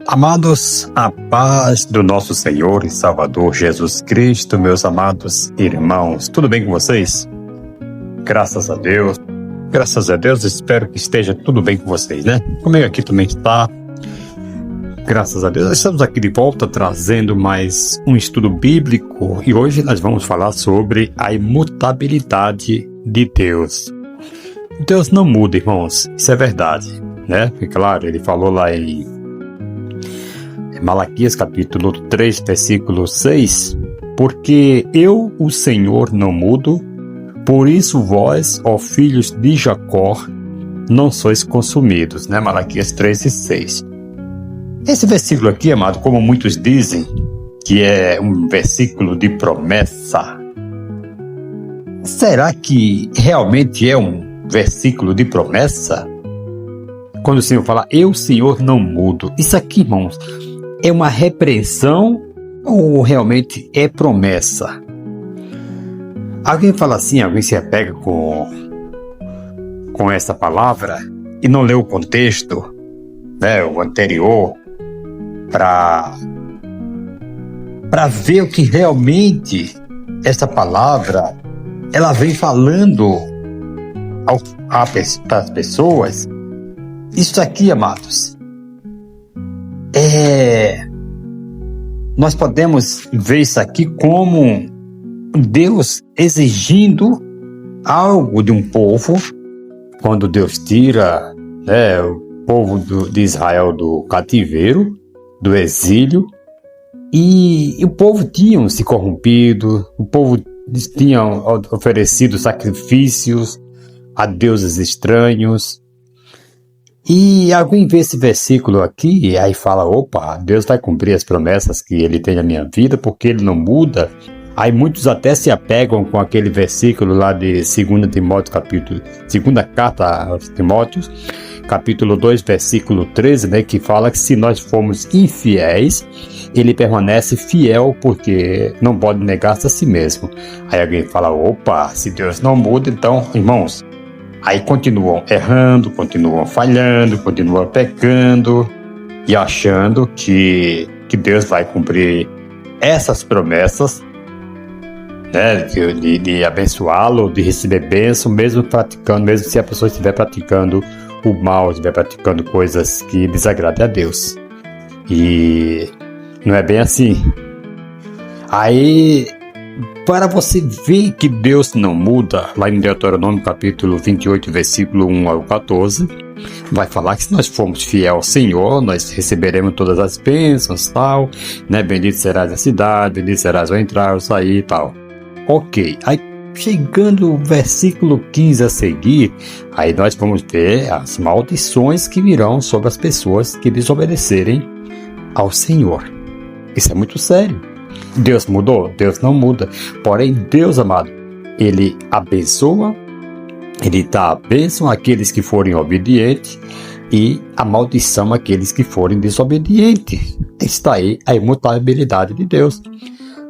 Amados, a paz do nosso Senhor e Salvador Jesus Cristo, meus amados irmãos, tudo bem com vocês? Graças a Deus, espero que esteja tudo bem com vocês, né? Comigo aqui também está, graças a Deus. Estamos aqui de volta trazendo mais um estudo bíblico e hoje nós vamos falar sobre a imutabilidade de Deus. Deus não muda, irmãos, isso é verdade, né? E claro, ele falou lá em Malaquias capítulo 3, versículo 6, porque eu, o Senhor, não mudo, por isso vós, ó filhos de Jacó, não sois consumidos, né? Malaquias 3 e 6. Esse versículo aqui, amado, como muitos dizem, que é um versículo de promessa, será que realmente é um versículo de promessa? Quando o Senhor fala, eu, Senhor, não mudo, isso aqui, irmãos, é uma repreensão ou realmente é promessa? Alguém fala assim, alguém se apega com essa palavra e não lê o contexto, né, o anterior, para ver o que realmente essa palavra ela vem falando para as pessoas. Isso aqui, amados, nós podemos ver isso aqui como Deus exigindo algo de um povo, quando Deus tira, né, o povo de Israel do cativeiro, do exílio, e o povo tinha se corrompido, o povo tinha oferecido sacrifícios a deuses estranhos. E alguém vê esse versículo aqui e aí fala, opa, Deus vai cumprir as promessas que Ele tem na minha vida porque Ele não muda. Aí muitos até se apegam com aquele versículo lá de 2 Timóteo, segunda carta aos Timóteos, capítulo 2, versículo 13, né, que fala que se nós formos infiéis, Ele permanece fiel porque não pode negar-se a si mesmo. Aí alguém fala, opa, se Deus não muda, então, irmãos, aí continuam errando, continuam falhando, continuam pecando e achando que Deus vai cumprir essas promessas, né, de abençoá-lo, de receber bênção, mesmo se a pessoa estiver praticando o mal, estiver praticando coisas que desagradem a Deus. E não é bem assim. Aí, para você ver que Deus não muda, lá em Deuteronômio capítulo 28, versículo 1 ao 14, vai falar que se nós formos fiéis ao Senhor, nós receberemos todas as bênçãos, tal, né? Bendito serás na cidade, bendito serás ao entrar, ao sair e tal. Ok, aí chegando o versículo 15 a seguir, aí nós vamos ver as maldições que virão sobre as pessoas que desobedecerem ao Senhor. Isso é muito sério. Deus mudou? Deus não muda. Porém, Deus, amado, Ele abençoa, Ele dá a bênção àqueles que forem obedientes e a maldição àqueles que forem desobedientes. Está aí a imutabilidade de Deus,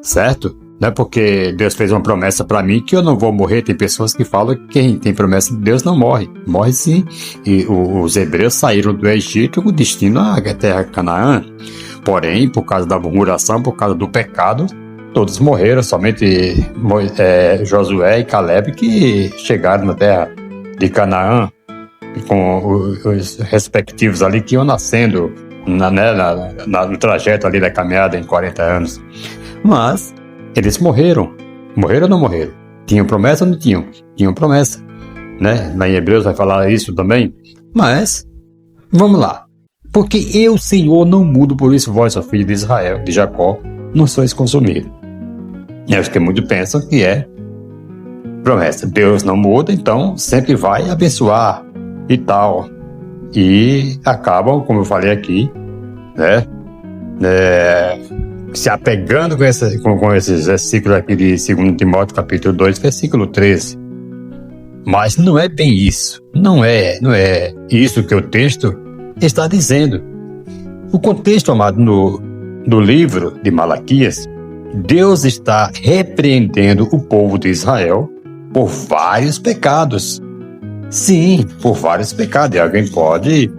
certo? Não é porque Deus fez uma promessa para mim que eu não vou morrer. Tem pessoas que falam que quem tem promessa de Deus não morre. Morre sim. E os hebreus saíram do Egito com destino à terra Canaã. Porém, por causa da murmuração, por causa do pecado, todos morreram. Somente Josué e Caleb que chegaram na terra de Canaã, com os respectivos ali que iam nascendo no trajeto ali da caminhada em 40 anos. Mas eles morreram. Morreram ou não morreram? Tinham promessa ou não tinham? Tinham promessa, né? Lá em Hebreus vai falar isso também. Mas, vamos lá. Porque eu, Senhor, não mudo, por isso vós, ó filho de Israel, de Jacó, não sois consumidos. E acho que muitos pensam que é promessa. Deus não muda, então sempre vai abençoar e tal. E acabam, como eu falei aqui, né? Se apegando com esses versículos aqui de 2 Timóteo, capítulo 2, versículo 13. Mas não é bem isso. Não é isso que o texto está dizendo. O contexto, amado, no livro de Malaquias, Deus está repreendendo o povo de Israel por vários pecados. Sim, por vários pecados. E alguém pode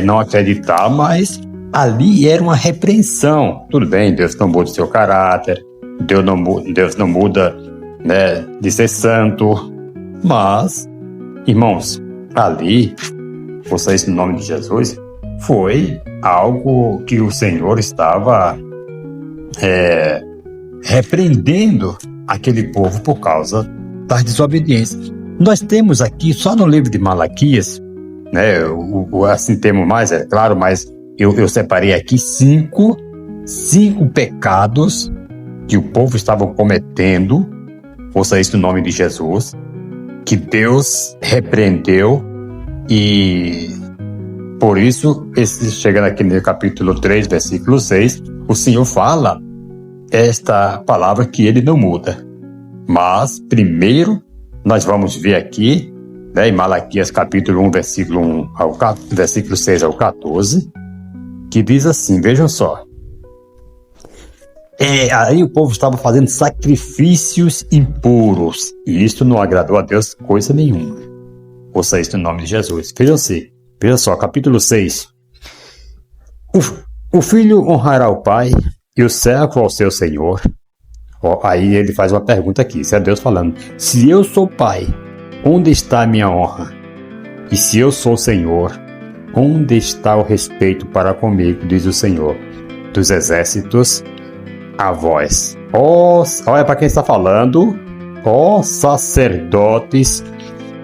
não acreditar, mas ali era uma repreensão. Tudo bem, Deus não muda o seu caráter, Deus não muda, né, de ser santo, mas, irmãos, ali, vocês no nome de Jesus, foi algo que o Senhor estava repreendendo aquele povo por causa das desobediências. Nós temos aqui, só no livro de Malaquias, né, assim temos mais, é claro, mas eu separei aqui cinco pecados que o povo estava cometendo, ouça isso no nome de Jesus, que Deus repreendeu, e por isso, chegando aqui no capítulo 3, versículo 6, o Senhor fala esta palavra que ele não muda. Mas, primeiro, nós vamos ver aqui, né, em Malaquias capítulo 1, versículo 6 ao 14, que diz assim, vejam só. Aí o povo estava fazendo sacrifícios impuros, e isto não agradou a Deus coisa nenhuma. Ouça isso no nome de Jesus. Veja só, capítulo 6. O filho honrará o pai e o servo ao seu senhor. Aí ele faz uma pergunta aqui, isso é Deus falando. Se eu sou pai, onde está a minha honra? E se eu sou senhor, onde está o respeito para comigo, diz o Senhor dos exércitos, a vós. Olha para quem está falando. Ó sacerdotes,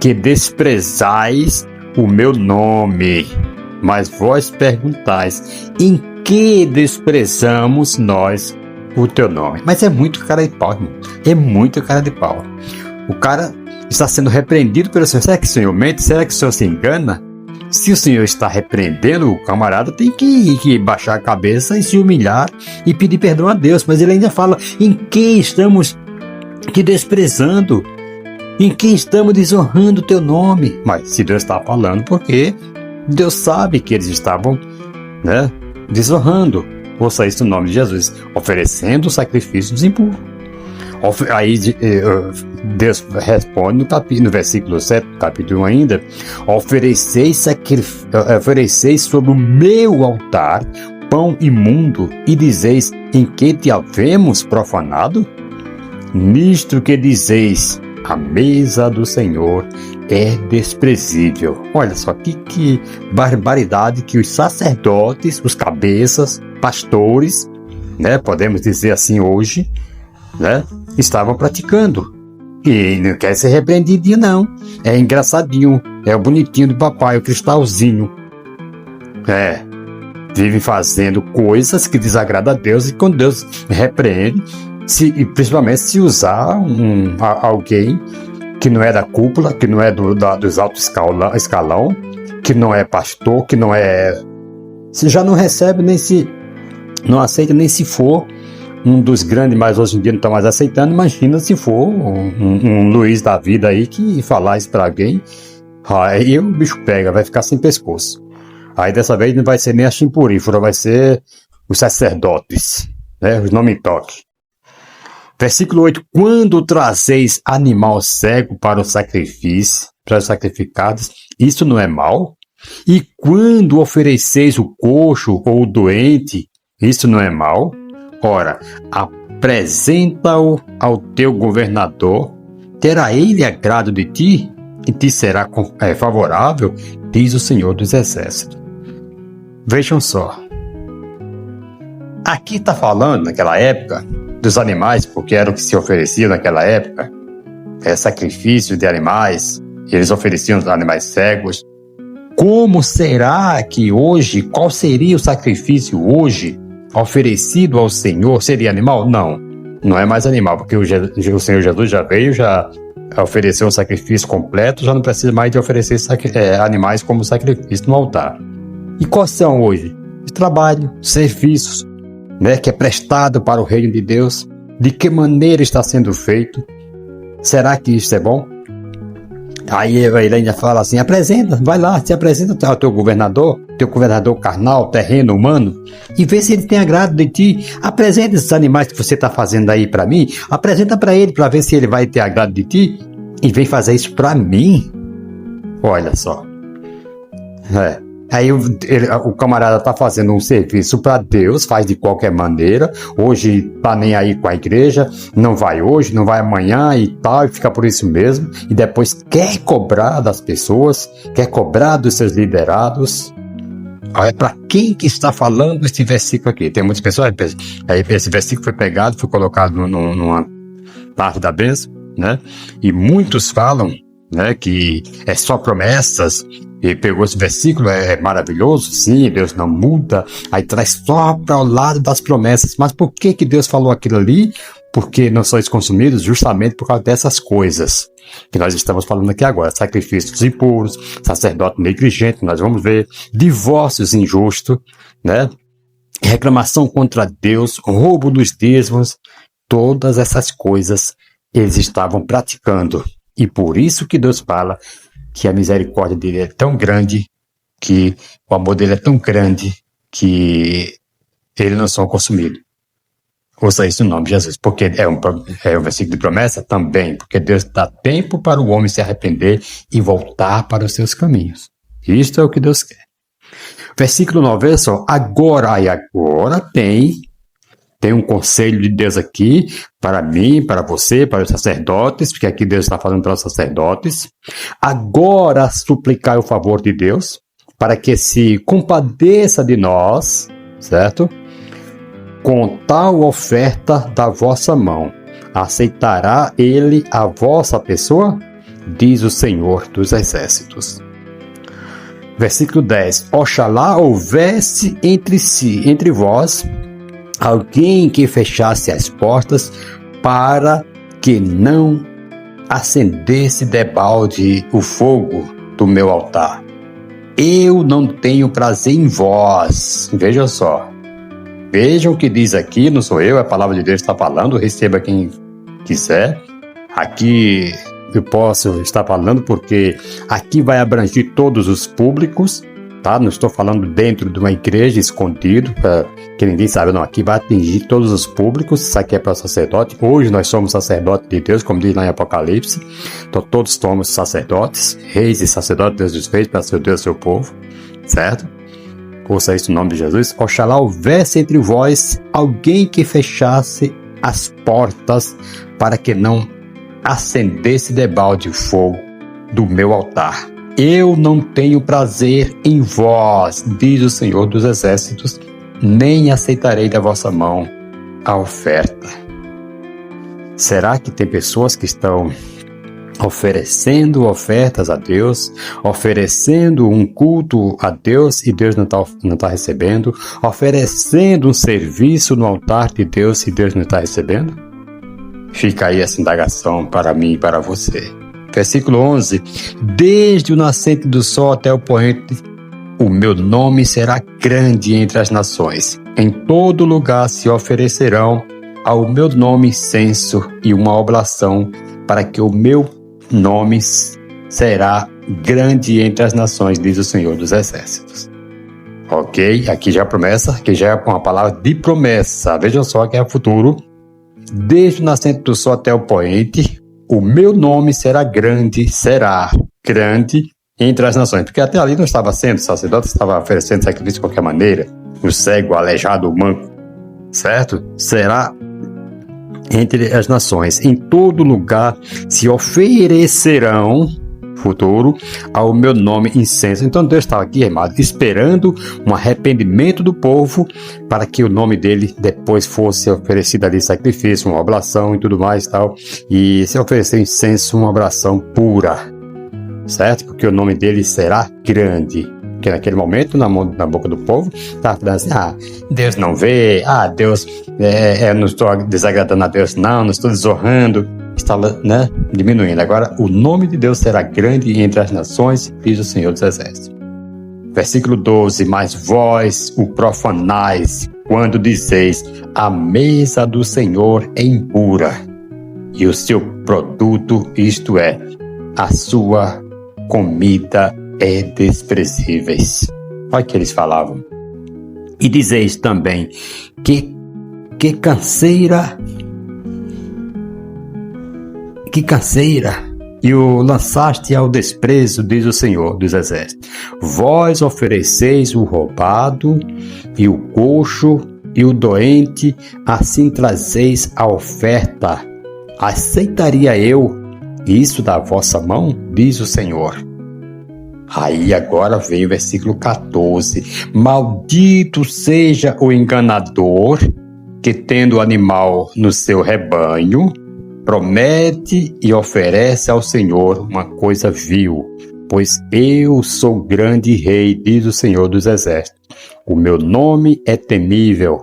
que desprezais o meu nome, mas vós perguntais, em que desprezamos nós o teu nome? Mas é muito cara de pau, irmão. É muito cara de pau. O cara está sendo repreendido pelo Senhor. Será que o Senhor mente? Será que o Senhor se engana? Se o Senhor está repreendendo, o camarada tem que baixar a cabeça e se humilhar e pedir perdão a Deus. Mas ele ainda fala, em que estamos te desprezando? Em que estamos desonrando o teu nome? Mas se Deus está falando, porque Deus sabe que eles estavam, né, desonrando. Ouça isso no nome de Jesus, oferecendo sacrifícios impuros. Aí Deus responde no versículo 7, capítulo 1 ainda, ofereceis sobre o meu altar pão imundo e dizeis, em que te havemos profanado? Nisto que dizeis, a mesa do Senhor é desprezível. Olha só que barbaridade que os sacerdotes, os cabeças, pastores, né, podemos dizer assim hoje, né, estavam praticando. E não quer ser repreendido, não. É engraçadinho, é o bonitinho do papai, o cristalzinho. Vive fazendo coisas que desagradam a Deus, e quando Deus repreende, e principalmente se usar alguém que não é da cúpula, que não é dos altos escalão, que não é pastor, que não é... Se já não recebe, não aceita nem se for um dos grandes, mas hoje em dia não está mais aceitando. Imagina se for um Luiz da vida aí que falar isso para alguém, aí o bicho pega, vai ficar sem pescoço. Aí dessa vez não vai ser nem a chimpurífera, vai ser os sacerdotes, né? Os não me toque. Versículo 8, quando trazeis animal cego para o sacrifício, para os sacrificados, isso não é mal? E quando ofereceis o coxo ou o doente, isso não é mal? Ora, apresenta-o ao teu governador, terá ele agrado de ti, e te será favorável, diz o Senhor dos Exércitos. Vejam só, aqui está falando, naquela época, dos animais, porque era o que se oferecia naquela época, sacrifício de animais, e eles ofereciam os animais cegos. Como será que hoje, qual seria o sacrifício hoje oferecido ao Senhor? Seria animal? Não é mais animal, porque o Senhor Jesus já veio, já ofereceu um sacrifício completo, já não precisa mais de oferecer animais como sacrifício no altar. E quais são hoje? Os trabalhos, serviços, né, que é prestado para o reino de Deus. De que maneira está sendo feito? Será que isso é bom? Aí ele ainda fala assim, vai lá, se apresenta ao teu governador carnal, terreno, humano, e vê se ele tem agrado de ti. Apresenta esses animais que você está fazendo aí para mim, apresenta para ele, para ver se ele vai ter agrado de ti, e vem fazer isso para mim. Olha só. Aí o camarada está fazendo um serviço para Deus, faz de qualquer maneira, hoje tá nem aí com a igreja, não vai hoje, não vai amanhã e tal, e fica por isso mesmo, e depois quer cobrar das pessoas, quer cobrar dos seus liderados. Olha, para quem que está falando esse versículo aqui? Tem muitas pessoas, aí esse versículo foi pegado, foi colocado numa parte da bênção, né? E muitos falam, né, que é só promessas, e pegou esse versículo, é maravilhoso, sim, Deus não muda, aí traz só para o lado das promessas. Mas por que Deus falou aquilo ali? Porque não sois consumidos justamente por causa dessas coisas que nós estamos falando aqui agora: sacrifícios impuros, sacerdote negligente, nós vamos ver, divórcios injustos, né? Reclamação contra Deus, roubo dos dízimos, todas essas coisas eles estavam praticando. E por isso que Deus fala que a misericórdia dele é tão grande, que o amor dele é tão grande, que eles não são consumidos. Ouça isso no nome de Jesus, porque é um versículo de promessa também, porque Deus dá tempo para o homem se arrepender e voltar para os seus caminhos. Isto é o que Deus quer. Versículo 9, veja só, agora tem um conselho de Deus aqui, para mim, para você, para os sacerdotes, porque aqui Deus está falando para os sacerdotes. Agora suplicai o favor de Deus, para que se compadeça de nós, certo? Com tal oferta da vossa mão, aceitará ele a vossa pessoa? Diz o Senhor dos Exércitos. Versículo 10. Oxalá houvesse entre vós, alguém que fechasse as portas para que não acendesse debalde o fogo do meu altar. Eu não tenho prazer em vós. Veja só. Vejam o que diz aqui, não sou eu, a palavra de Deus está falando, receba quem quiser. Aqui eu posso estar falando porque aqui vai abranger todos os públicos, tá? Não estou falando dentro de uma igreja escondido, para que ninguém saiba, não. Aqui vai atingir todos os públicos, isso aqui é para o sacerdote. Hoje nós somos sacerdotes de Deus, como diz lá em Apocalipse. Então todos somos sacerdotes, reis e sacerdotes, Deus os fez para seu Deus, seu povo, certo? Ouça isso no nome de Jesus. Oxalá houvesse entre vós alguém que fechasse as portas para que não acendesse debalde o fogo do meu altar. Eu não tenho prazer em vós, diz o Senhor dos Exércitos, nem aceitarei da vossa mão a oferta. Será que tem pessoas que estão oferecendo ofertas a Deus, oferecendo um culto a Deus e Deus não está recebendo, oferecendo um serviço no altar de Deus e Deus não está recebendo? Fica aí essa indagação para mim e para você. Versículo 11. Desde o nascente do sol até o poente, o meu nome será grande entre as nações. Em todo lugar se oferecerão ao meu nome incenso e uma oblação, para que o meu nome será grande entre as nações, diz o Senhor dos Exércitos. Ok? Aqui já é promessa, aqui já é com a palavra de promessa. Vejam só que é o futuro. Desde o nascente do sol até o poente, o meu nome será grande entre as nações. Porque até ali não estava sendo sacerdote, estava oferecendo sacrifício de qualquer maneira. O cego, o aleijado, o manco, certo? Será entre as nações. Em todo lugar se oferecerão, futuro, ao meu nome incenso. Então Deus estava aqui, amado, esperando um arrependimento do povo para que o nome dele depois fosse oferecido ali sacrifício, uma oblação e tudo mais e tal. E se oferecer incenso, uma oblação pura, certo? Porque o nome dele será grande. Porque naquele momento, na boca do povo, estava falando assim: Deus não vê, Deus, eu não estou desagradando a Deus, não estou desonrando, estava, diminuindo. Agora, o nome de Deus será grande entre as nações, diz o Senhor dos Exércitos. Versículo 12: Mas vós o profanais, quando dizeis, a mesa do Senhor é impura, e o seu produto, isto é, a sua comida é desprezíveis. Olha o que eles falavam. E dizeis também que canseira e o lançaste ao desprezo, diz o Senhor dos Exércitos. Vós ofereceis o roubado e o coxo e o doente, assim trazeis a oferta. Aceitaria eu isso da vossa mão? Diz o Senhor. Aí agora vem o versículo 14. Maldito seja o enganador que, tendo o animal no seu rebanho, promete e oferece ao Senhor uma coisa vil. Pois eu sou grande rei, diz o Senhor dos Exércitos. O meu nome é temível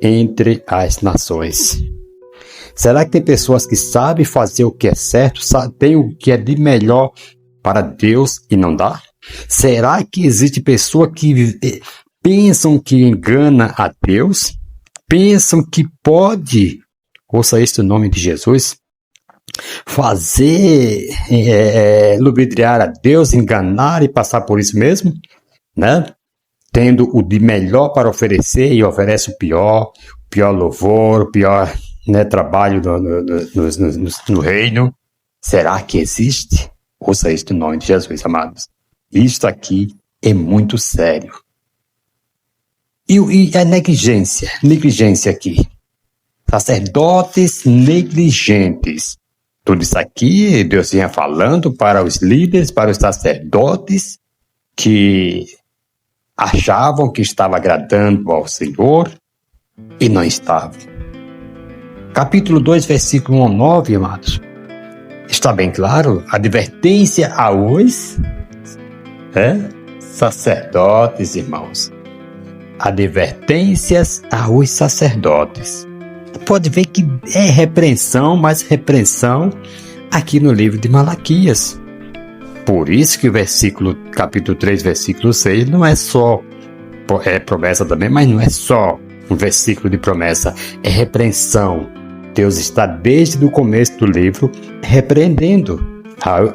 entre as nações. Será que tem pessoas que sabem fazer o que é certo, tem o que é de melhor para Deus e não dá? Será que existe pessoas que pensam que engana a Deus? Pensam que pode, ouça este nome de Jesus, fazer, ludibriar a Deus, enganar e passar por isso mesmo, né? Tendo o de melhor para oferecer e oferece o pior louvor, o pior, né, trabalho no reino. Será que existe? Ouça este nome de Jesus, amados. Isto aqui é muito sério. E a negligência aqui. Sacerdotes negligentes. Tudo isso aqui Deus vinha falando para os líderes, para os sacerdotes que achavam que estava agradando ao Senhor e não estava. Capítulo 2, versículo 1 ao 9, amados. Está bem claro? Advertência aos sacerdotes, irmãos. Advertências aos sacerdotes. Pode ver que é repreensão, mas repreensão aqui no livro de Malaquias. Por isso que o capítulo 3, versículo 6 não é só promessa também, mas não é só um versículo de promessa, é repreensão. Deus está desde o começo do livro repreendendo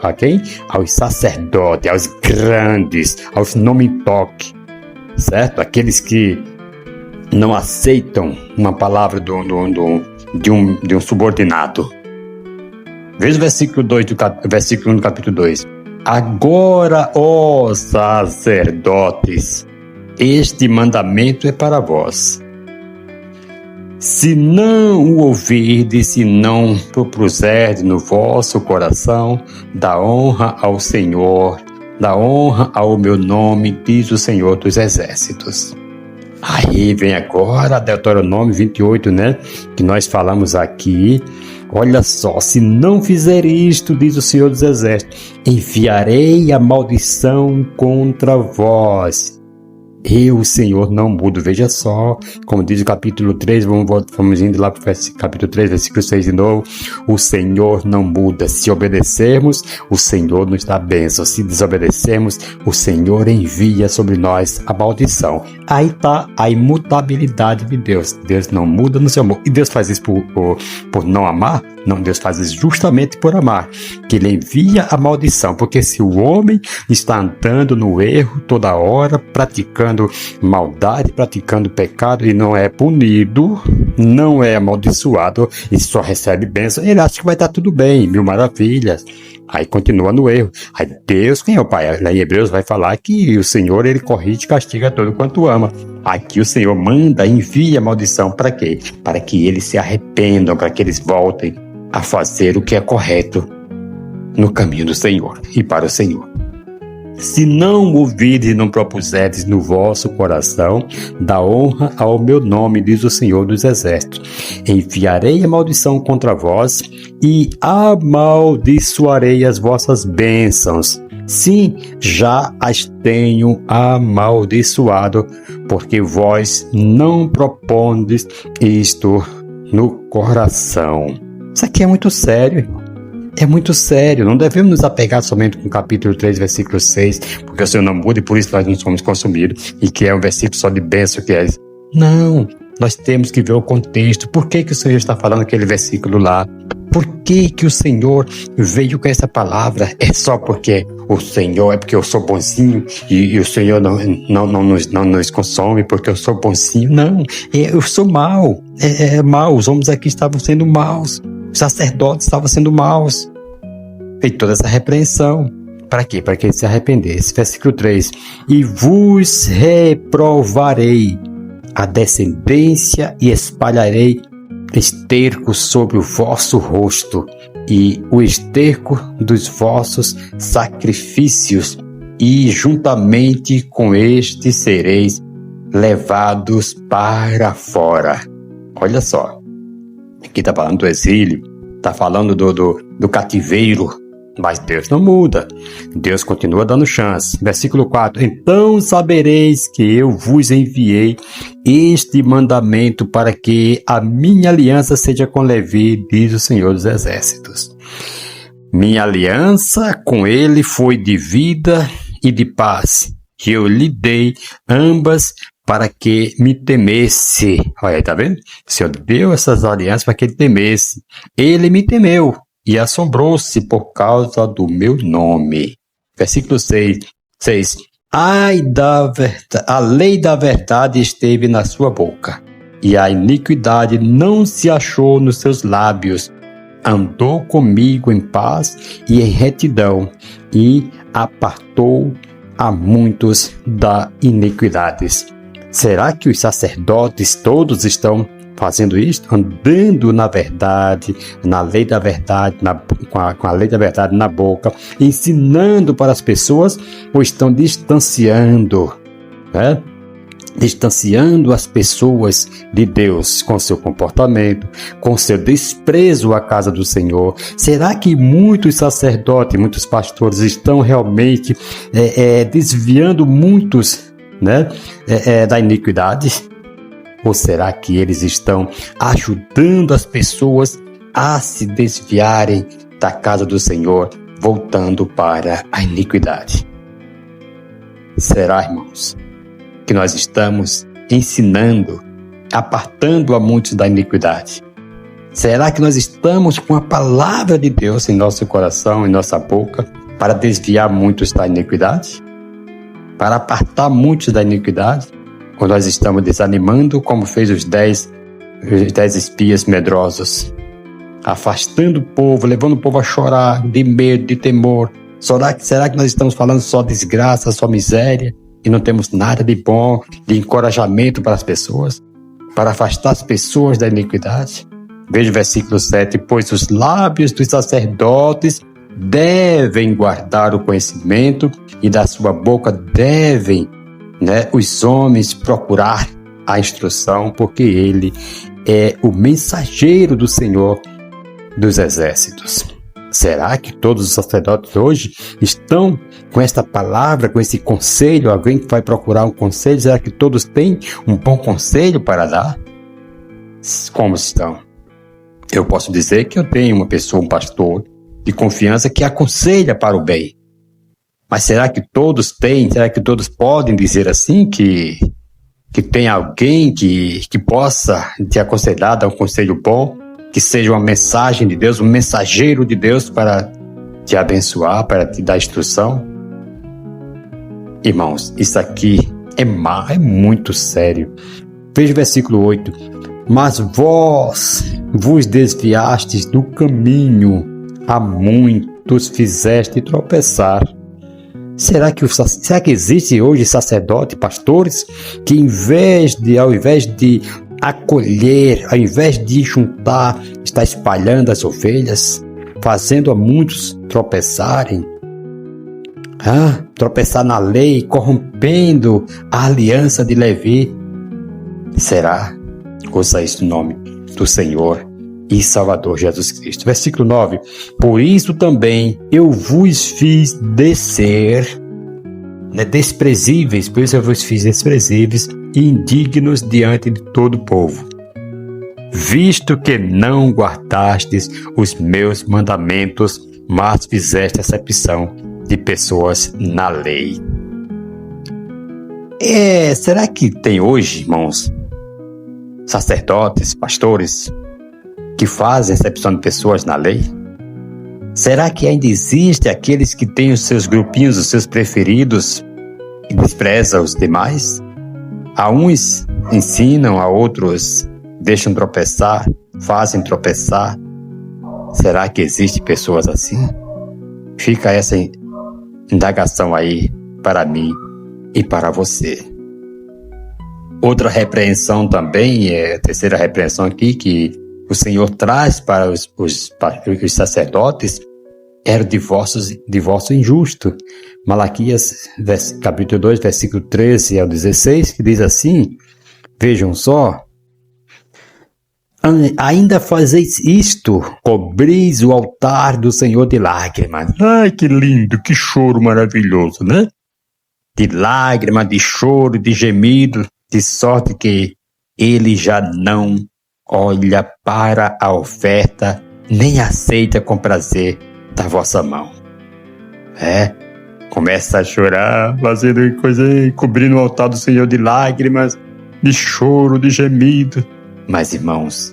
a quem? Aos sacerdotes, aos grandes, aos não me toque, certo? Aqueles que não aceitam uma palavra de um subordinado. Veja o versículo 1 do capítulo 2. Agora, ó sacerdotes, este mandamento é para vós. Se não o ouvirdes, se não propuserdes no vosso coração, dá honra ao Senhor, dá honra ao meu nome, diz o Senhor dos Exércitos. Aí vem agora Deuteronômio 28, né? Que nós falamos aqui. Olha só, se não fizer isto, diz o Senhor dos Exércitos, enviarei a maldição contra vós. Eu, o Senhor, não mudo. Veja só, como diz o capítulo 3, vamos indo lá para o capítulo 3, versículo 6 de novo. O Senhor não muda. Se obedecermos, o Senhor nos dá bênção. Se desobedecermos, o Senhor envia sobre nós a maldição. Aí está a imutabilidade de Deus. Deus não muda no seu amor. E Deus faz isso por não amar? Não, Deus faz isso justamente por amar. Que Ele envia a maldição. Porque se o homem está andando no erro toda hora, praticando maldade, praticando pecado e não é punido, não é amaldiçoado e só recebe bênção, ele acha que vai estar tudo bem, mil maravilhas. Aí continua no erro. Aí Deus, quem é o Pai? Lá em Hebreus vai falar que o Senhor, Ele corrige e castiga todo quanto ama. Aqui o Senhor manda, envia a maldição para quê? Para que eles se arrependam, para que eles voltem a fazer o que é correto no caminho do Senhor e para o Senhor. Se não ouvirdes e não propuserdes no vosso coração, dá honra ao meu nome, diz o Senhor dos Exércitos. Enviarei a maldição contra vós e amaldiçoarei as vossas bênçãos. Sim, já as tenho amaldiçoado, porque vós não propondes isto no coração. Isso aqui é muito sério, irmão. É muito sério, não devemos nos apegar somente com o capítulo 3, versículo 6, porque o Senhor não muda e por isso nós não somos consumidos, e que é um versículo só de bênção que é. Não, nós temos que ver o contexto. Por que o Senhor está falando aquele versículo lá? Por que o Senhor veio com essa palavra? É só porque o Senhor, é porque eu sou bonzinho e o Senhor não nos consome porque eu sou bonzinho? Não, eu sou mau, mau, os homens aqui estavam sendo maus. Os sacerdotes estavam sendo maus. fez toda essa repreensão. Para quê? Para que ele se arrependesse. Versículo 3. E vos reprovarei a descendência e espalharei esterco sobre o vosso rosto e o esterco dos vossos sacrifícios, e juntamente com este sereis levados para fora. Olha só, aqui está falando do exílio, está falando do cativeiro, mas Deus não muda, Deus continua dando chance. Versículo 4, então sabereis que eu vos enviei este mandamento para que a minha aliança seja com Levi, diz o Senhor dos Exércitos. Minha aliança com ele foi de vida e de paz, que eu lhe dei ambas para que me temesse. Olha aí, tá vendo? O Senhor deu essas alianças para que ele temesse. Ele me temeu e assombrou-se por causa do meu nome. Versículo 6. A lei da verdade esteve na sua boca, e a iniquidade não se achou nos seus lábios. Andou comigo em paz e em retidão, e apartou a muitos da iniquidades. Será que os sacerdotes todos estão fazendo isso? Andando na verdade, na lei da verdade, com a lei da verdade na boca, ensinando para as pessoas, ou estão distanciando, né? Distanciando as pessoas de Deus com seu comportamento, com seu desprezo à casa do Senhor? Será que muitos sacerdotes, muitos pastores estão realmente desviando muitos, né, da iniquidade? Ou será que eles estão ajudando as pessoas a se desviarem da casa do Senhor, voltando para a iniquidade? Será, irmãos, que nós estamos ensinando, apartando a muitos da iniquidade? Será que nós estamos com a palavra de Deus em nosso coração, em nossa boca, para desviar muitos da iniquidade? Para apartar muitos da iniquidade? Ou nós estamos desanimando, como fez os 10 espias medrosos, afastando o povo, levando o povo a chorar de medo, de temor? Será que nós estamos falando só desgraça, só miséria, e não temos nada de bom, de encorajamento para as pessoas, para afastar as pessoas da iniquidade? Veja o versículo 7, pois os lábios dos sacerdotes devem guardar o conhecimento, e da sua boca devem, os homens procurar a instrução, porque ele é o mensageiro do Senhor dos Exércitos. Será que todos os sacerdotes hoje estão com esta palavra, com esse conselho? Alguém que vai procurar um conselho? Será que todos têm um bom conselho para dar? Como estão? Eu posso dizer que eu tenho uma pessoa, um pastor de confiança que aconselha para o bem. Mas será que todos têm? Será que todos podem dizer assim que tem alguém que possa te aconselhar, dar um conselho bom, que seja uma mensagem de Deus, um mensageiro de Deus para te abençoar, para te dar instrução? Irmãos, isso aqui é muito sério. Veja o versículo 8. Mas vós vos desviastes do caminho, a muitos fizeste tropeçar. Será que existe hoje sacerdotes, pastores, que ao invés de acolher, ao invés de juntar, está espalhando as ovelhas, fazendo a muitos tropeçarem? Tropeçar na lei, corrompendo a aliança de Levi? Será? Ouça isso no nome do Senhor e Salvador Jesus Cristo. Versículo 9. Por isso também eu vos fiz descer, desprezíveis, por isso eu vos fiz desprezíveis e indignos diante de todo o povo, visto que não guardastes os meus mandamentos, mas fizeste acepção de pessoas na lei. Será que tem hoje, irmãos, sacerdotes, pastores, que fazem acepção de pessoas na lei? Será que ainda existe aqueles que têm os seus grupinhos, os seus preferidos, e desprezam os demais? A uns ensinam, a outros deixam tropeçar, fazem tropeçar. Será que existem pessoas assim? Fica essa indagação aí para mim e para você. Outra repreensão também, a terceira repreensão aqui, que o Senhor traz para os sacerdotes, era o divórcio injusto. Malaquias, capítulo 2, versículo 13 ao 16, que diz assim, vejam só, ainda fazeis isto, cobris o altar do Senhor de lágrimas. Ai, que lindo, que choro maravilhoso, né? De lágrimas, de choro, de gemido, de sorte que ele já não olha para a oferta, nem aceita com prazer da vossa mão. Começa a chorar, fazendo coisa, cobrindo o altar do Senhor de lágrimas, de choro, de gemido. Mas, irmãos,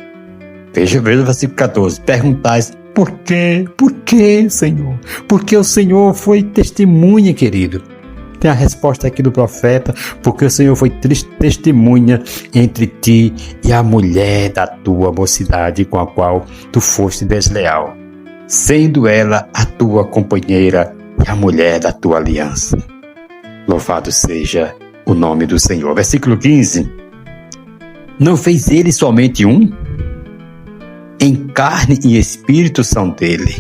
veja o versículo 14, perguntais, por quê? Por quê, Senhor? Porque o Senhor foi testemunha, querido. Tem a resposta aqui do profeta, porque o Senhor foi testemunha entre ti e a mulher da tua mocidade com a qual tu foste desleal, sendo ela a tua companheira e a mulher da tua aliança. Louvado seja o nome do Senhor. Versículo 15. Não fez ele somente um? Em carne e espírito são dele.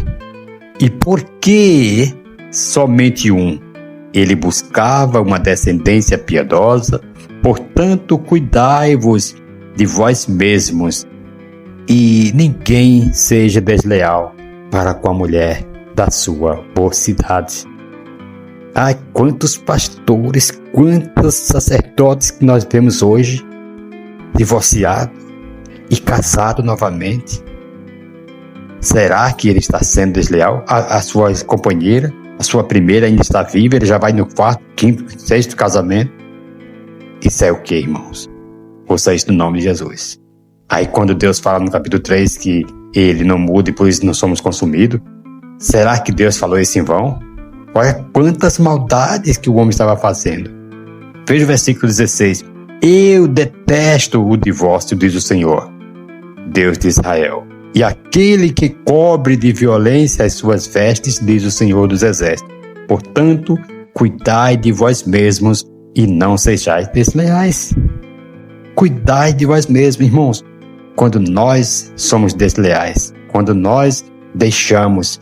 E por que somente um? Ele buscava uma descendência piedosa, portanto, cuidai-vos de vós mesmos, e ninguém seja desleal para com a mulher da sua mocidade. Ai, quantos pastores, quantos sacerdotes que nós vemos hoje, divorciado e casado novamente. Será que ele está sendo desleal? A sua companheira, a sua primeira ainda está viva, ele já vai no quarto, quinto, sexto casamento. Isso é o que, irmãos? Ouça isso no nome de Jesus. Aí quando Deus fala no capítulo 3 que ele não muda e por isso não somos consumidos, será que Deus falou isso em vão? Olha quantas maldades que o homem estava fazendo. Veja o versículo 16. Eu detesto o divórcio, diz o Senhor, Deus de Israel. E aquele que cobre de violência as suas vestes, diz o Senhor dos Exércitos. Portanto, cuidai de vós mesmos e não sejais desleais. Cuidai de vós mesmos, irmãos. Quando nós somos desleais, quando nós deixamos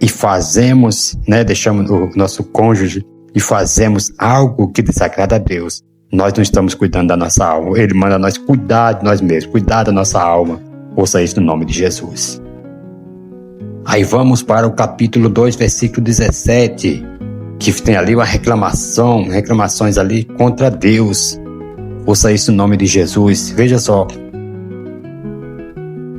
e fazemos, deixamos o nosso cônjuge e fazemos algo que desagrada a Deus, nós não estamos cuidando da nossa alma. Ele manda nós cuidar de nós mesmos, cuidar da nossa alma. Ouça isso no nome de Jesus. Aí vamos para o capítulo 2, versículo 17, que tem ali uma reclamações ali contra Deus. Ouça isso no nome de Jesus. Veja só.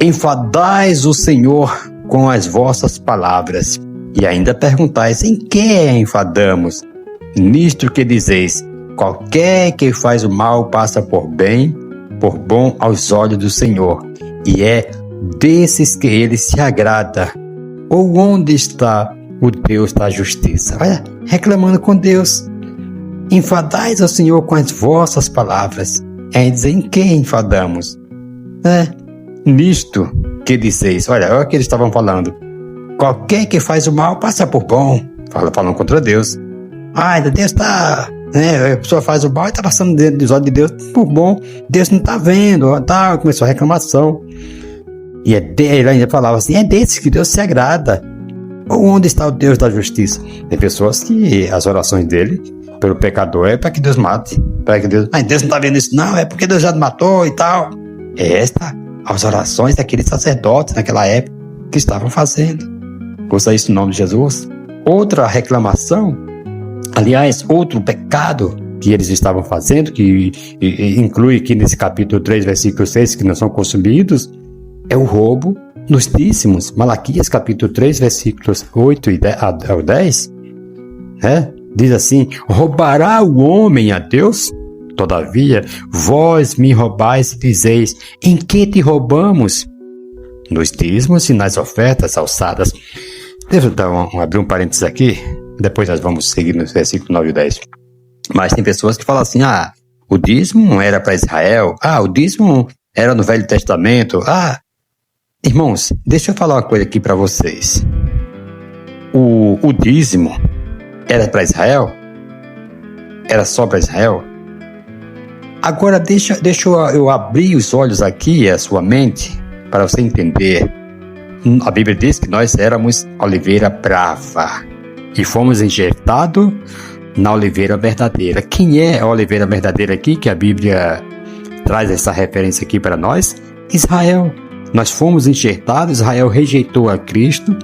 Enfadais o Senhor com as vossas palavras, e ainda perguntais, em que enfadamos? Nisto que dizeis, qualquer que faz o mal passa por bom aos olhos do Senhor, e é desses que ele se agrada. Ou onde está o Deus da justiça? Olha, reclamando com Deus. Enfadais ao Senhor com as vossas palavras. Dizer, em que enfadamos? Nisto que dizeis, olha o que eles estavam falando. Qualquer que faz o mal passa por bom. Falando contra Deus. Deus está... a pessoa faz o mal e está passando dentro dos olhos de Deus por bom. Deus não está vendo. Começou a reclamação. E ele ainda falava assim, é desses que Deus se agrada. Ou onde está o Deus da justiça? Tem pessoas que as orações dele pelo pecador é para que Deus mate. Para que Deus não está vendo isso, não, é porque Deus já matou e tal. As orações daqueles sacerdotes naquela época que estavam fazendo. Ouça isso no nome de Jesus. Outra reclamação, aliás, outro pecado que eles estavam fazendo, que inclui aqui nesse capítulo 3, versículo 6, que não são consumidos, é o roubo nos dízimos. Malaquias capítulo 3, versículos 8 ao 10, diz assim, roubará o homem a Deus? Todavia, vós me roubais e dizeis, em que te roubamos? Nos dízimos e nas ofertas alçadas. Deixa eu abrir um parênteses aqui, depois nós vamos seguir no versículo 9 e 10. Mas tem pessoas que falam assim, o dízimo era para Israel, o dízimo era no Velho Testamento. Irmãos, deixa eu falar uma coisa aqui para vocês. o dízimo era para Israel? Era só para Israel? Agora deixa eu abrir os olhos aqui, a sua mente, para você entender. A Bíblia diz que nós éramos oliveira brava e fomos enxertados na oliveira verdadeira. Quem é a oliveira verdadeira aqui, que a Bíblia traz essa referência aqui para nós? Israel. Nós fomos enxertados, Israel rejeitou a Cristo,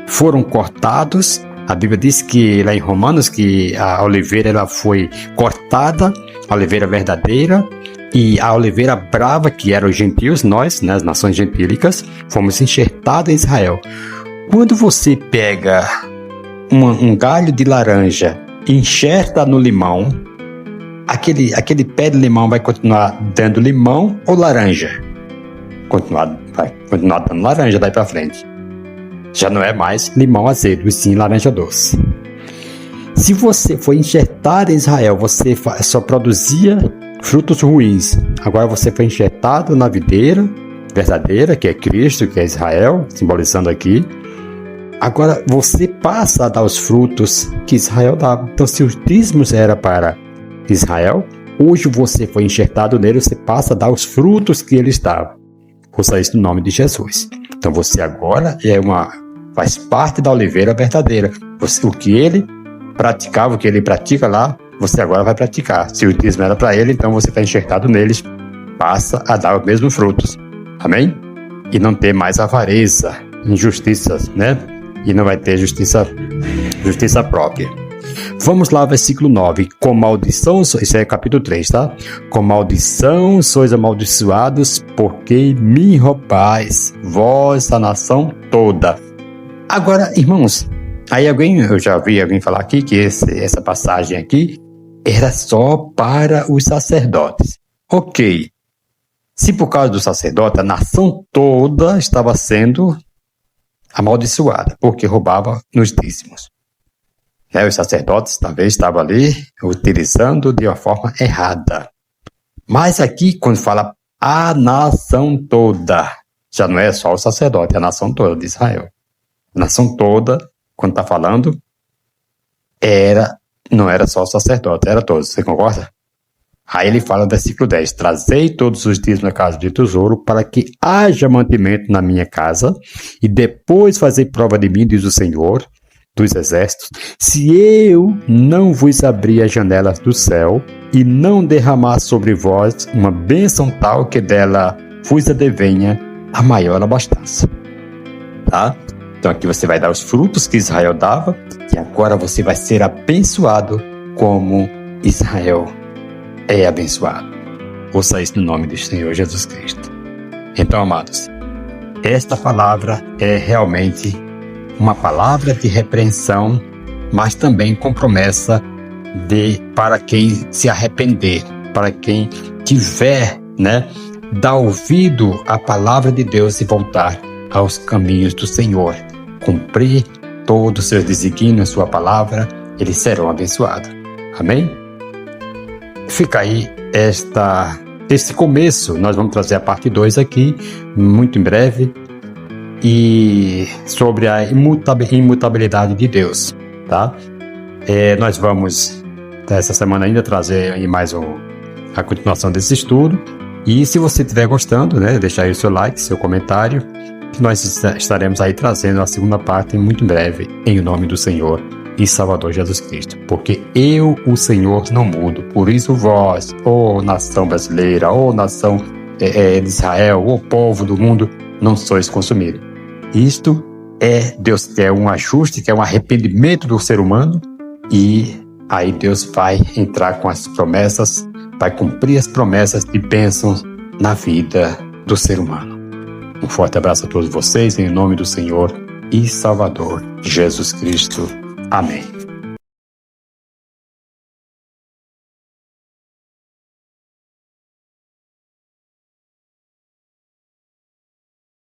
foram cortados. A Bíblia diz que lá em Romanos que a oliveira ela foi cortada, a oliveira verdadeira, e a oliveira brava, que eram os gentios, nós, né, as nações gentílicas, fomos enxertados em Israel. Quando você pega um galho de laranja e enxerta no limão, aquele pé de limão vai continuar dando limão ou laranja? Vai continuar dando laranja daí para frente. Já não é mais limão azedo, e sim laranja doce. Se você foi enxertado em Israel, você só produzia frutos ruins. Agora você foi enxertado na videira verdadeira, que é Cristo, que é Israel, simbolizando aqui. Agora você passa a dar os frutos que Israel dava. Então, se os dízimos era para Israel, hoje você foi enxertado nele, você passa a dar os frutos que ele dava. Ouça isso no nome de Jesus. Então você agora faz parte da oliveira verdadeira. O que ele praticava, o que ele pratica lá, você agora vai praticar. Se o dízimo era para ele, então você está enxertado neles, passa a dar os mesmos frutos. Amém? E não ter mais avareza, injustiças, né? E não vai ter justiça própria. Vamos lá, versículo 9. Com maldição, isso é capítulo 3, tá? Com maldição sois amaldiçoados, porque me roubais, vós, a nação toda. Agora, irmãos, eu já ouvi alguém falar aqui que essa passagem aqui era só para os sacerdotes. Ok. Se por causa do sacerdote, a nação toda estava sendo amaldiçoada, porque roubava nos dízimos. Os sacerdotes talvez estavam ali utilizando de uma forma errada. Mas aqui, quando fala a nação toda, já não é só o sacerdote, é a nação toda de Israel. A nação toda, quando está falando, não era só o sacerdote, era todos. Você concorda? Aí ele fala no versículo 10, trazei todos os dias na casa de tesouro para que haja mantimento na minha casa e depois fazei prova de mim, diz o Senhor dos exércitos, se eu não vos abrir as janelas do céu e não derramar sobre vós uma bênção tal que dela vos advenha a maior abastança. Tá? Então aqui você vai dar os frutos que Israel dava e agora você vai ser abençoado como Israel é abençoado. Ouça isso no nome do Senhor Jesus Cristo. Então, amados, esta palavra é realmente uma palavra de repreensão, mas também com promessa para quem se arrepender, para quem tiver, dar ouvido à palavra de Deus e voltar aos caminhos do Senhor, cumprir todos os seus desígnios, sua palavra, eles serão abençoados. Amém? Fica aí esse começo. Nós vamos trazer a parte 2 aqui, muito em breve, e sobre a imutabilidade de Deus, tá? Nós vamos, essa semana ainda, trazer aí mais a continuação desse estudo. E se você estiver gostando, deixar aí o seu like, seu comentário, que nós estaremos aí trazendo a segunda parte muito em breve, em nome do Senhor e Salvador Jesus Cristo. Porque eu, o Senhor, não mudo. Por isso vós, ó nação brasileira, ó nação de Israel, ó povo do mundo, não sois consumidos. Isto Deus quer um ajuste, quer um arrependimento do ser humano, e aí Deus vai entrar com as promessas, vai cumprir as promessas de bênçãos na vida do ser humano. Um forte abraço a todos vocês, em nome do Senhor e Salvador Jesus Cristo. Amém.